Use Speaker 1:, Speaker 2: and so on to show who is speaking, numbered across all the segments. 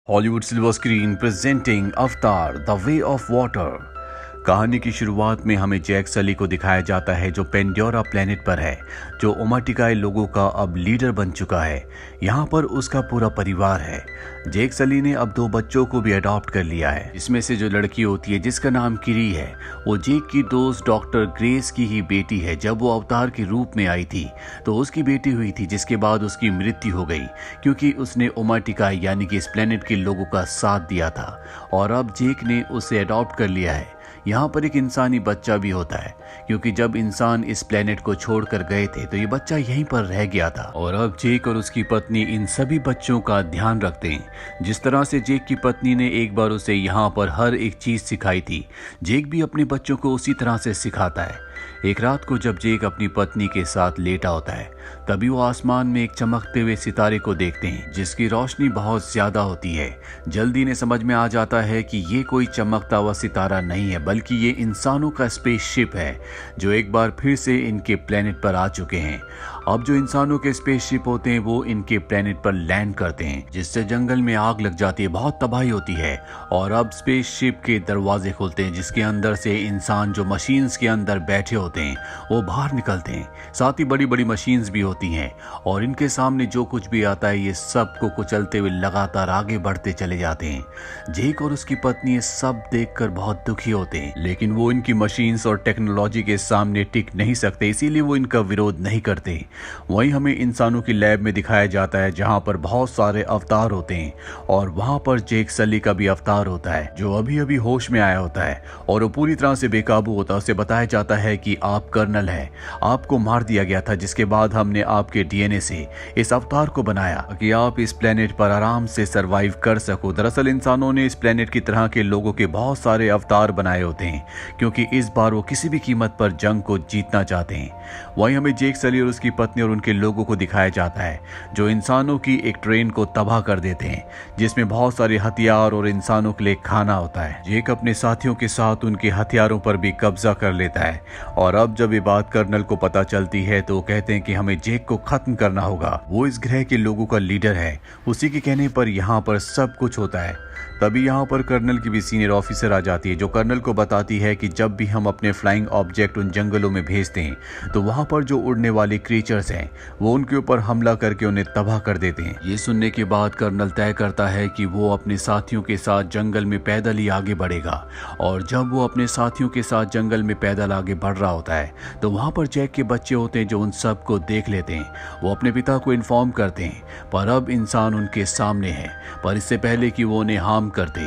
Speaker 1: Hollywood silver screen presenting अवतार the way of water. कहानी की शुरुआत में हमें जैक सली को दिखाया जाता है जो पेंडोरा प्लेनेट पर है, जो ओमाटिकाई लोगों का अब लीडर बन चुका है। यहाँ पर उसका पूरा परिवार है। जैक सली ने अब 2 बच्चों को भी अडॉप्ट कर लिया है। इसमें से जो लड़की होती है जिसका नाम किरी है, वो जैक की दोस्त डॉक्टर ग्रेस की ही बेटी है। जब वो अवतार के रूप में आई थी तो उसकी बेटी हुई थी, जिसके बाद उसकी मृत्यु हो गई क्योंकि उसने ओमाटिकाई यानी कि इस प्लेनेट के लोगों का साथ दिया था। और अब जैक ने उसे अडॉप्ट कर लिया है। यहाँ पर एक इंसानी बच्चा भी होता है क्योंकि जब इंसान इस प्लेनेट को छोड़कर गए थे तो ये बच्चा यहीं पर रह गया था। और अब जैक और उसकी पत्नी इन सभी बच्चों का ध्यान रखते हैं। जिस तरह से जैक की पत्नी ने एक बार उसे यहाँ पर हर एक चीज सिखाई थी, जैक भी अपने बच्चों को उसी तरह से सिखाता है। एक रात को जब जैक अपनी पत्नी के साथ लेटा होता है, तभी वो आसमान में एक चमकते हुए सितारे को देखते हैं जिसकी रोशनी बहुत ज्यादा होती है। जल्दी ने समझ में आ जाता है कि ये कोई चमकता हुआ सितारा नहीं है, बल्कि ये इंसानों का स्पेसशिप है जो एक बार फिर से इनके प्लेनेट पर आ चुके हैं। अब जो इंसानों के स्पेसशिप होते हैं वो इनके प्लेनेट पर लैंड करते हैं, जिससे जंगल में आग लग जाती है, बहुत तबाही होती है। और अब स्पेसशिप के दरवाजे खुलते हैं जिसके अंदर से इंसान जो मशीन्स के अंदर बैठे होते हैं वो बाहर निकलते हैं। साथ ही बड़ी बड़ी मशीन्स भी होती हैं और इनके सामने जो कुछ भी आता है ये सब को कुचलते हुए लगातार आगे बढ़ते चले जाते हैं। जैक और उसकी पत्नी ये सब देखकर बहुत दुखी होते हैं, लेकिन वो इनकी मशीन्स और टेक्नोलॉजी के सामने टिक नहीं सकते, इसीलिए वो इनका विरोध नहीं करते। वहीं हमें इंसानों की लैब में दिखाया जाता है जहां पर बहुत सारे अवतार होते हैं और वहां पर जैक सली का भी अवतार होता है जो अभी अभी होश में आया होता है और वो पूरी तरह से बेकाबू होता है। उसे बताया जाता है कि आप कर्नल है, आपको मार दिया गया था, जिसके बाद हमने आपके डीएनए से इस अवतार को बनाया कि आप इस प्लेनेट पर आराम से सरवाइव कर सको। दरअसल इंसानों ने इस प्लेनेट की तरह के लोगों के बहुत सारे अवतार बनाए होते हैं क्योंकि इस बार वो किसी भी कीमत पर जंग को जीतना चाहते हैं। वहीं हमें जैक सली और उसकी पत्नी और उनके लोगों को दिखाया जाता है जो इंसानों की एक ट्रेन को तबाह कर देते हैं जिसमें बहुत सारे हथियार और इंसानों के लिए खाना होता है। जैक अपने साथियों के साथ उनके हथियारों पर भी कब्जा कर लेता है और अब जब ये बात कर्नल को पता चलती है तो वो कहते हैं कि हमें जैक को खत्म करना होगा। वो इस ग्रह के लोगों का लीडर है, उसी के कहने पर यहाँ पर सब कुछ होता है। तभी यहाँ पर कर्नल की भी सीनियर ऑफिसर आ जाती है जो कर्नल को बताती है कि जब भी हम अपने फ्लाइंग ऑब्जेक्ट उन जंगलों में भेजते हैं तो वहाँ पर जो उड़ने वाले क्रीचर्स हैं वो उनके ऊपर हमला करके उन्हें तबाह कर देते हैं। ये सुनने के बाद कर्नल तय करता है कि वो अपने साथियों के साथ जंगल में पैदल ही आगे बढ़ेगा। और जब वो अपने साथियों के साथ जंगल में पैदल आगे बढ़ रहा होता है तो वहाँ पर जैक के बच्चे होते हैं जो उन सब को देख लेते हैं। वो अपने पिता को इन्फॉर्म करते हैं पर अब इंसान उनके सामने है, पर इससे पहले कि वो उन्हें हार्म करते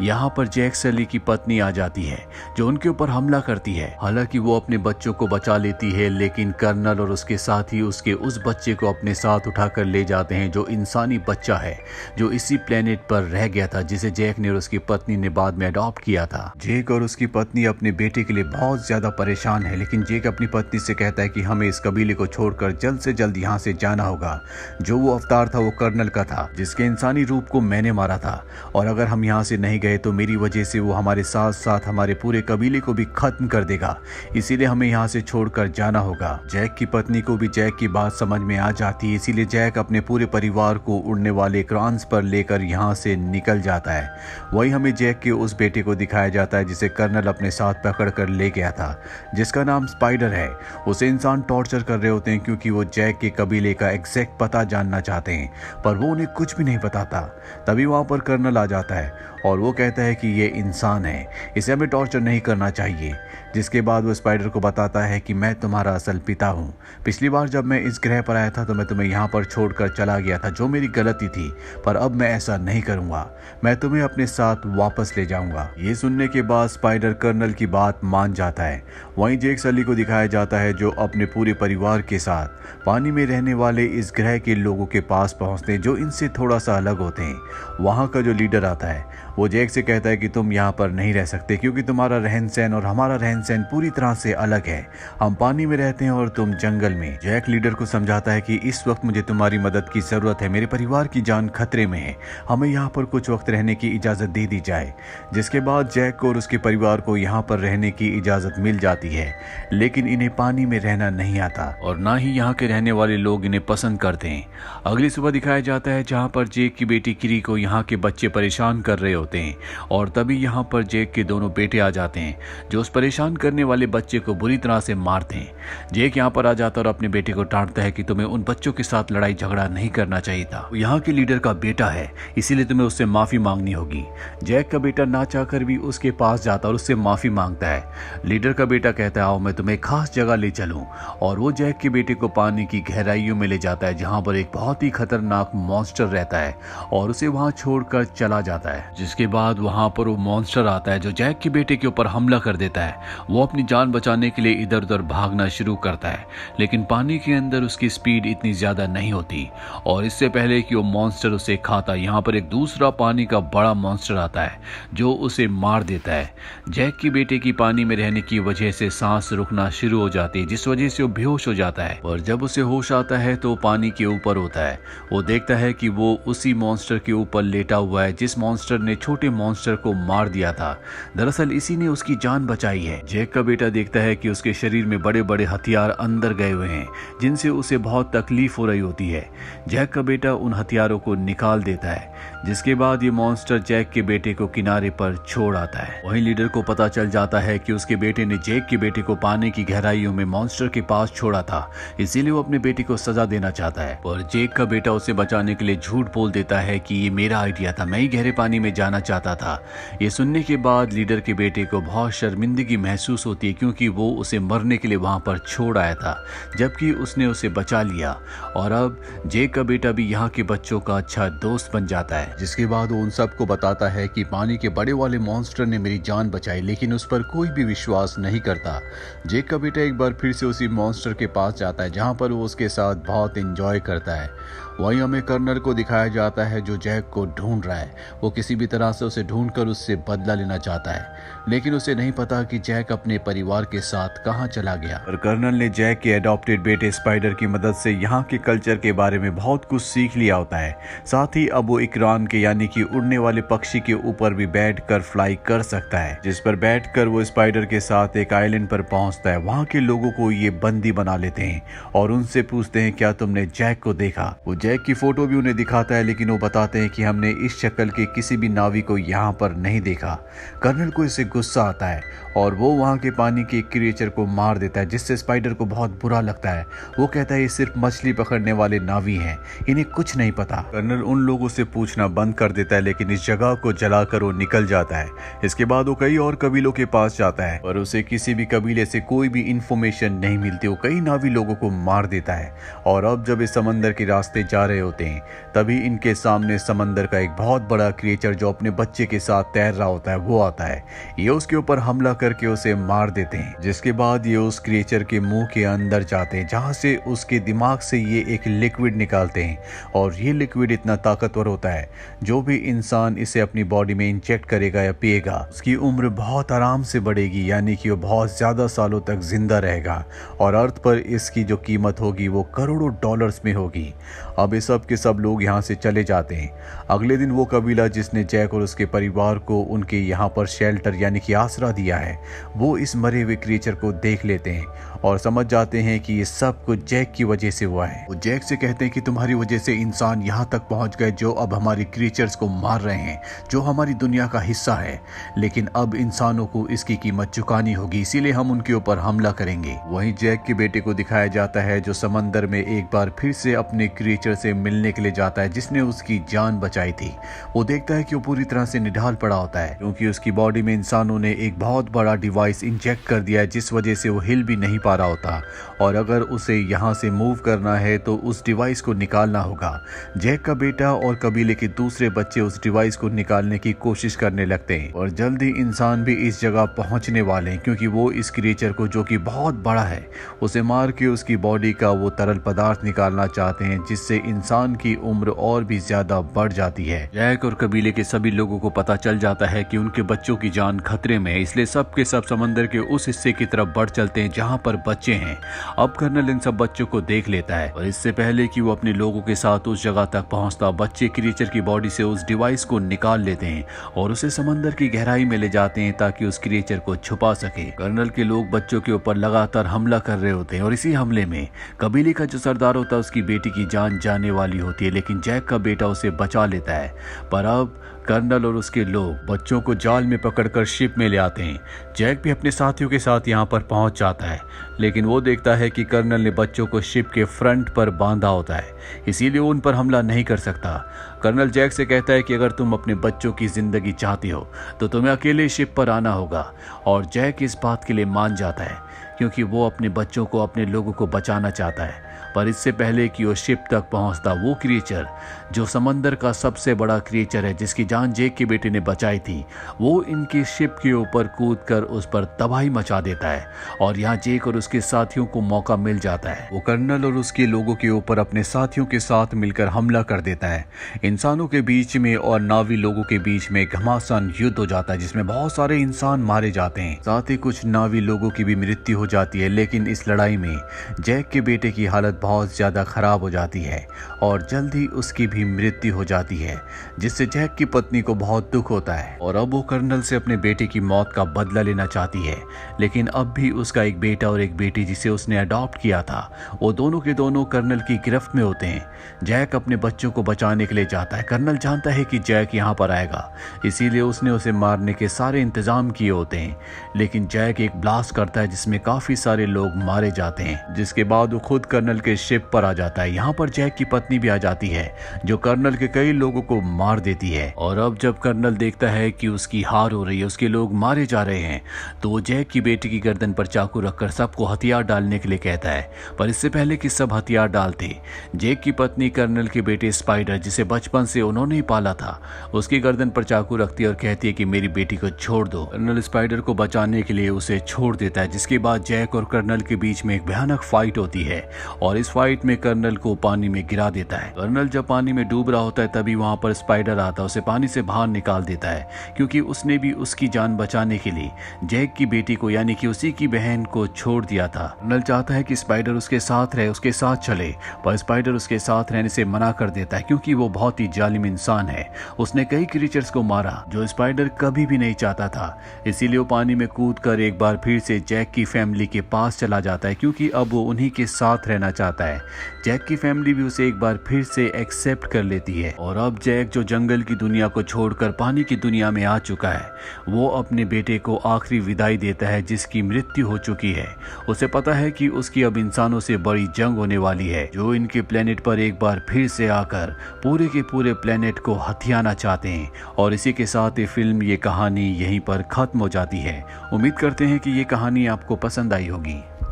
Speaker 1: यहाँ पर जैक सली की पत्नी आ जाती है जो उनके ऊपर हमला करती है। हालांकि वो अपने बच्चों को बचा लेती है, लेकिन कर्नल और उसके साथी उसके उस बच्चे को अपने साथ उठाकर ले जाते हैं जो इंसानी बच्चा है जो इसी प्लेनेट पर रह गया था, जिसे जैक ने और उसकी पत्नी ने बाद में अडॉप्ट किया था। जैक और उसकी पत्नी अपने बेटे के लिए बहुत ज्यादा परेशान है, लेकिन जैक अपनी पत्नी से कहता है कि हमें इस कबीले को छोड़कर जल्द से जल्द यहाँ से जाना होगा। जो वो अवतार था वो कर्नल का था जिसके इंसानी रूप को मैंने मारा था, और अगर हम यहाँ से नहीं गए तो मेरी वजह से वो हमारे साथ साथ हमारे पूरे कबीले को भी खत्म कर देगा, इसीलिए हमें यहाँ से छोड़कर जाना होगा। जैक की पत्नी को भी जैक की बात समझ में आ जाती है, इसीलिए जैक अपने पूरे परिवार को उड़ने वाले क्रांस पर लेकर यहाँ से निकल जाता है। वही हमें जैक के उस बेटे को दिखाया जाता है जिसे कर्नल अपने साथ पकड़ कर ले गया था, जिसका नाम स्पाइडर है। उसे इंसान टॉर्चर कर रहे होते हैं क्योंकि वो जैक के कबीले का एग्जैक्ट पता जानना चाहते हैं, पर वो उन्हें कुछ भी नहीं बताता। तभी वहां पर कर्नल आ जाता है और वो कहता है कि ये इंसान है, इसे हमें टॉर्चर नहीं करना चाहिए। जिसके बाद वो स्पाइडर को बताता है कि मैं तुम्हारा असल पिता हूँ। पिछली बार जब मैं इस ग्रह पर आया था तो मैं तुम्हें यहाँ पर छोड़कर चला गया था, जो मेरी गलती थी, पर अब मैं ऐसा नहीं करूँगा, मैं तुम्हें अपने साथ वापस ले जाऊँगा। ये सुनने के बाद स्पाइडर कर्नल की बात मान जाता है। वहीं जैक सली को दिखाया जाता है जो अपने पूरे परिवार के साथ पानी में रहने वाले इस ग्रह के लोगों के पास पहुँचते हैं जो इनसे थोड़ा सा अलग होते हैं। वहाँ का जो लीडर आता है वो जैक से कहता है कि तुम यहाँ पर नहीं रह सकते क्योंकि तुम्हारा रहन सहन और हमारा रहन सेन पूरी तरह से अलग है। हम पानी में रहते हैं और तुम जंगल में। जैक लीडर को समझाता है कि इस वक्त मुझे तुम्हारी मदद की जरूरत है, मेरे परिवार की जान खतरे में है, हमें यहाँ पर कुछ वक्त रहने की इजाजत दे दी जाए। जिसके बाद जैक को और उसके परिवार को यहाँ पर रहने की इजाजत मिल जाती है, लेकिन इन्हें पानी में रहना नहीं आता और ना ही यहाँ के रहने वाले लोग इन्हें पसंद करते हैं। अगली सुबह दिखाया जाता है जहाँ पर जेक की बेटी किरी को यहाँ के बच्चे परेशान कर रहे होते हैं और तभी यहाँ पर जेक के दोनों बेटे आ जाते हैं जो उस परेशान करने वाले बच्चे को बुरी तरह से मारते हैं। जेक यहाँ पर आ जाता है और अपने बेटे को डांटता है कि तुम्हें उन बच्चों के साथ लड़ाई झगड़ा नहीं करना चाहिए था, वो यहाँ के लीडर का बेटा है, इसीलिए तुम्हें उससे माफी मांगनी होगी। जैक का बेटा ना चाहकर भी उसके पास जाता और उससे माफी मांगता है। लीडर का बेटा कहता है आओ मैं तुम्हें खास जगह ले चलूं, और वो जैक के बेटे को पानी की गहराइयों में ले जाता है जहां पर एक बहुत ही खतरनाक मॉन्स्टर रहता है और उसे वहां छोड़कर चला जाता है। जिसके बाद वहां पर वो मॉन्स्टर आता है जो जैक के बेटे के ऊपर हमला कर देता है। वो अपनी जान बचाने के लिए इधर उधर भागना शुरू करता है, लेकिन पानी के अंदर उसकी स्पीड इतनी ज्यादा नहीं होती और इससे पहले कि वो मॉन्स्टर उसे खाता यहाँ पर एक दूसरा पानी का बड़ा मॉन्स्टर आता है जो उसे मार देता है। जैक की बेटे की पानी में रहने की वजह से सांस रुकना शुरू हो जाती है, जिस वजह से वो बेहोश हो जाता है और जब उसे होश आता है तो पानी के ऊपर होता है। वो देखता है कि वो उसी मॉन्स्टर के ऊपर लेटा हुआ है जिस मॉन्स्टर ने छोटे मॉन्स्टर को मार दिया था। दरअसल इसी ने उसकी जान बचाई है। जैक का बेटा देखता है कि उसके शरीर में बड़े बड़े हथियार अंदर गए हुए हैं जिनसे उसे बहुत तकलीफ हो रही होती है। जैक का बेटा उन हथियारों को निकाल देता है, जिसके बाद ये मॉन्स्टर जैक के बेटे को किनारे पर छोड़ आता है। वहीं लीडर को पता चल जाता है कि उसके बेटे ने जैक के बेटे को पानी की गहराइयों में मॉन्स्टर के पास छोड़ा था, इसीलिए वो अपने बेटे को सजा देना चाहता है। और जैक का बेटा उसे बचाने के लिए झूठ बोल देता है कि ये मेरा आइडिया था, मैं ही गहरे पानी में जाना चाहता था। ये सुनने के बाद लीडर के बेटे को बहुत शर्मिंदगी महसूस होती है क्योंकि वो उसे मरने के लिए वहां पर छोड़ आया था, जबकि उसने उसे बचा लिया। और अब जैक का बेटा भी यहाँ के बच्चों का अच्छा दोस्त बन जाता है। जिसके बाद वो उन सबको बताता है कि पानी के बड़े वाले मॉन्स्टर ने मेरी जान बचाई, लेकिन उस पर कोई भी विश्वास नहीं करता। जैक का बेटा एक बार फिर से उसी मॉन्स्टर के पास जाता है जहां पर वो उसके साथ बहुत एंजॉय करता है। वहीं हमें कर्नल को दिखाया जाता है जो जैक को ढूंढ रहा है। वो किसी भी तरह से उसे ढूंढकर उससे बदला लेना चाहता है, लेकिन उसे नहीं पता कि जैक अपने परिवार के साथ कहां चला गया। और कर्नल ने जैक के एडॉप्टेड बेटे स्पाइडर की मदद से यहाँ के कल्चर के बारे में बहुत कुछ सीख लिया होता है। साथ ही अब वो इकरान के यानी कि उड़ने वाले पक्षी के ऊपर भी बैठकर फ्लाई कर सकता है, जिस पर बैठकर वो स्पाइडर के साथ एक आइलैंड पर पहुंचता है। वहां के लोगों को ये बंदी बना लेते हैं और उनसे पूछते हैं क्या तुमने जैक को देखा। वो जैक की फोटो भी उन्हें दिखाता है, लेकिन वो बताते हैं कि हमने इस शक्ल के किसी भी नावी को यहाँ पर नहीं देखा। कर्नल को इससे गुस्सा आता है और वो वहाँ के पानी के क्रिएचर को मार देता है, जिससे स्पाइडर को बहुत बुरा लगता है। वो कहता है ये सिर्फ मछली पकड़ने वाले नावी हैं, इन्हें कुछ नहीं पता। कर्नल उन लोगों से पूछना बंद कर देता है, लेकिन इस जगह को जलाकर वो निकल जाता है। इसके बाद वो कई और कबीलों के पास जाता है, पर उसे किसी भी कबीले से कोई भी इंफॉर्मेशन नहीं मिलती। वो कई नावी लोगों को मार देता है और अब जब इस समंदर के रास्ते जा रहे होते हैं तभी इनके सामने समंदर का एक बहुत बड़ा क्रिएचर जो अपने बच्चे के साथ तैर रहा होता है वो आता है। ये उसके ऊपर हमला करके उसे मार देते हैं, जिसके बाद ये उस क्रिएचर के मुंह के अंदर जाते हैं जहां से उसके दिमाग से ये एक लिक्विड निकालते हैं और ये लिक्विड इतना ताकतवर होता है जो भी इंसान इसे अपनी बॉडी में इंजेक्ट करेगा या पिएगा उसकी उम्र बहुत आराम से बढ़ेगी, यानी कि वो बहुत ज्यादा सालों तक जिंदा रहेगा और अर्थ पर इसकी जो कीमत होगी वो करोड़ों डॉलर्स में होगी। अब ये सब के सब लोग यहाँ से चले जाते हैं। अगले दिन वो कबीला जिसने जैक और उसके परिवार को उनके यहाँ पर शेल्टर यानी कि आसरा दिया है, वो इस मरे हुए क्रिएचर को देख लेते हैं और समझ जाते हैं कि ये सब कुछ जैक की वजह से हुआ है। वो जैक से कहते हैं कि तुम्हारी वजह से इंसान यहाँ तक पहुँच गए जो अब हमारी क्रिएचर्स को मार रहे हैं, जो हमारी दुनिया का हिस्सा है, लेकिन अब इंसानों को इसकी कीमत चुकानी होगी, इसीलिए हम उनके ऊपर हमला करेंगे। वहीं जैक के बेटे को दिखाया जाता है जो समंदर में एक बार फिर से अपने क्रिएचर से मिलने के लिए जाता है जिसने उसकी जान बचाई थी। वो देखता है कि वो पूरी तरह से निढाल पड़ा होता है क्योंकि उसकी बॉडी में इंसानों ने एक बहुत बड़ा डिवाइस इंजेक्ट कर दिया है जिस वजह से वो हिल भी नहीं पा रहा होता और अगर उसे यहाँ से मूव करना है तो उस डिवाइस को निकालना होगा। जैक का बेटा और कबीले के दूसरे बच्चे उस डिवाइस को निकालने की कोशिश करने लगते हैं और जल्द ही इंसान भी इस जगह पहुंचने वाले हैं क्योंकि वो इस क्रिएचर को जो कि बहुत बड़ा है उसे मार के उसकी बॉडी का वो तरल पदार्थ निकालना चाहते हैं जिससे इंसान की उम्र और भी ज्यादा बढ़ जाती है। जैक और कबीले के सभी लोगों को पता चल जाता है कि उनके बच्चों की जान खतरे में है, इसलिए सब के सब समंदर के उस हिस्से की तरफ बढ़ चलते हैं जहां पर बच्चे हैं। अब कर्नल इन सब बच्चों को देख लेता है और इससे पहले कि वो अपने लोगों के साथ उस जगह तक पहुंचता, बच्चे क्रिएचर की बॉडी से उस डिवाइस को निकाल लेते हैं और उसे समंदर की गहराई में ले जाते हैं ताकि उस क्रिएचर को छुपा सके। कर्नल के लोग बच्चों के ऊपर लगातार हमला कर रहे होते हैं और इसी हमले में कबीले का जो सरदार होता है उसकी बेटी की जान जाने वाली होती है, लेकिन जैक का बेटा उसे बचा लेता है। पर अब कर्नल और उसके लोग बच्चों को जाल में पकड़कर शिप में ले आते हैं। जैक भी अपने साथियों के साथ यहाँ पर पहुंच जाता है, लेकिन वो देखता है कि कर्नल ने बच्चों को शिप के फ्रंट पर बांधा होता है, इसीलिए वो उन पर हमला नहीं कर सकता। कर्नल जैक से कहता है कि अगर तुम अपने बच्चों की जिंदगी चाहती हो तो तुम्हें अकेले शिप पर आना होगा, और जैक इस बात के लिए मान जाता है क्योंकि वो अपने बच्चों को, अपने लोगों को बचाना चाहता है। पर इससे पहले कि वो शिप तक पहुंचता, वो क्रिएचर जो समंदर का सबसे बड़ा क्रिएचर है, जिसकी जान जैक के बेटे ने बचाई थी, वो इनकी शिप के ऊपर कूदकर उस पर तबाही मचा देता है और यहाँ जैक और उसके साथियों को मौका मिल जाता है। वो कर्नल और उसके लोगों के ऊपर अपने साथियों के साथ मिलकर हमला कर देता है। इंसानों के बीच में और नावी लोगों के बीच में घमासान युद्ध हो जाता है जिसमें बहुत सारे इंसान मारे जाते हैं, साथ ही कुछ नावी लोगों की भी मृत्यु हो जाती है। लेकिन इस लड़ाई में जैक के बेटे की हालत बहुत ज्यादा खराब हो जाती है और जल्दी उसकी भी मृत्यु हो जाती है, जिससे जैक की पत्नी को बहुत दुख होता है और अब वो कर्नल से अपने बेटे की मौत का बदला लेना चाहती है। लेकिन अब भी उसका एक बेटा और एक बेटी जिसे उसने अडॉप्ट किया था, वो दोनों के दोनों कर्नल की गिरफ्त में होते हैं। जैक अपने बच्चों को बचाने के लिए जाता है। कर्नल जानता है कि जैक यहाँ पर आएगा, इसीलिए उसने उसे मारने के सारे इंतजाम किए होते हैं, लेकिन जैक एक ब्लास्ट करता है जिसमें काफी सारे लोग मारे जाते हैं, जिसके बाद वो खुद कर्नल के शिप पर आ जाता है। यहाँ पर जैक की पत्नी भी आ जाती है जो कर्नल के कई लोगों को मार देती है। और अब जब कर्नल देखता है कि उसकी हार हो रही है, उसके लोग मारे जा रहे हैं, तो वो जैक की बेटी की गर्दन पर चाकू रखकर सबको हथियार डालने के लिए कहता है। पर इससे पहले कि सब हथियार डालते, जैक की पत्नी कर्नल के बेटे स्पाइडर, जिसे बचपन से उन्होंने ही पाला था, उसकी गर्दन पर चाकू रखती है और कहती है कि मेरी बेटी को छोड़ दो। कर्नल स्पाइडर को बचाने के लिए उसे छोड़ देता है, जिसके बाद जैक और कर्नल के बीच में एक भयानक फाइट होती है और इस फाइट में कर्नल को पानी में गिरा देता है। कर्नल जब पानी में डूब रहा होता है तभी वहां पर स्पाइडर आता है, उसे पानी से बाहर निकाल देता है, क्योंकि उसने भी उसकी जान बचाने के लिए जैक की बेटी को, यानी कि उसी की बहन को छोड़ दिया था। कर्नल चाहता है कि स्पाइडर उसके साथ रहे, उसके साथ चले, पर स्पाइडर उसके साथ रहने से मना कर देता है क्योंकि वो बहुत ही जालिम इंसान है। उसने कई क्रीचर्स को मारा जो स्पाइडर कभी भी नहीं चाहता था, इसीलिए वो पानी में कूदकर एक बार फिर से जैक की फैमिली के पास चला जाता है, क्योंकि अब वो उन्हीं के साथ रहना चाहता है। जैक की फैमिली भी उसे एक बार फिर से एक्सेप्ट कर लेती है और अब जैक जो जंगल की दुनिया को छोड़कर पानी की दुनिया में आ चुका है, वो अपने बेटे को आखिरी विदाई देता है जिसकी मृत्यु हो चुकी है। उसे पता है कि उसकी अब इंसानों से बड़ी जंग होने वाली है, जो इनके प्लेनेट पर एक बार फिर से आकर पूरे के पूरे प्लेनेट को हथियाना चाहते हैं। और इसी के साथ ये फिल्म, ये कहानी यहीं पर खत्म हो जाती है। उम्मीद करते हैं कि ये कहानी आपको पसंद आई होगी।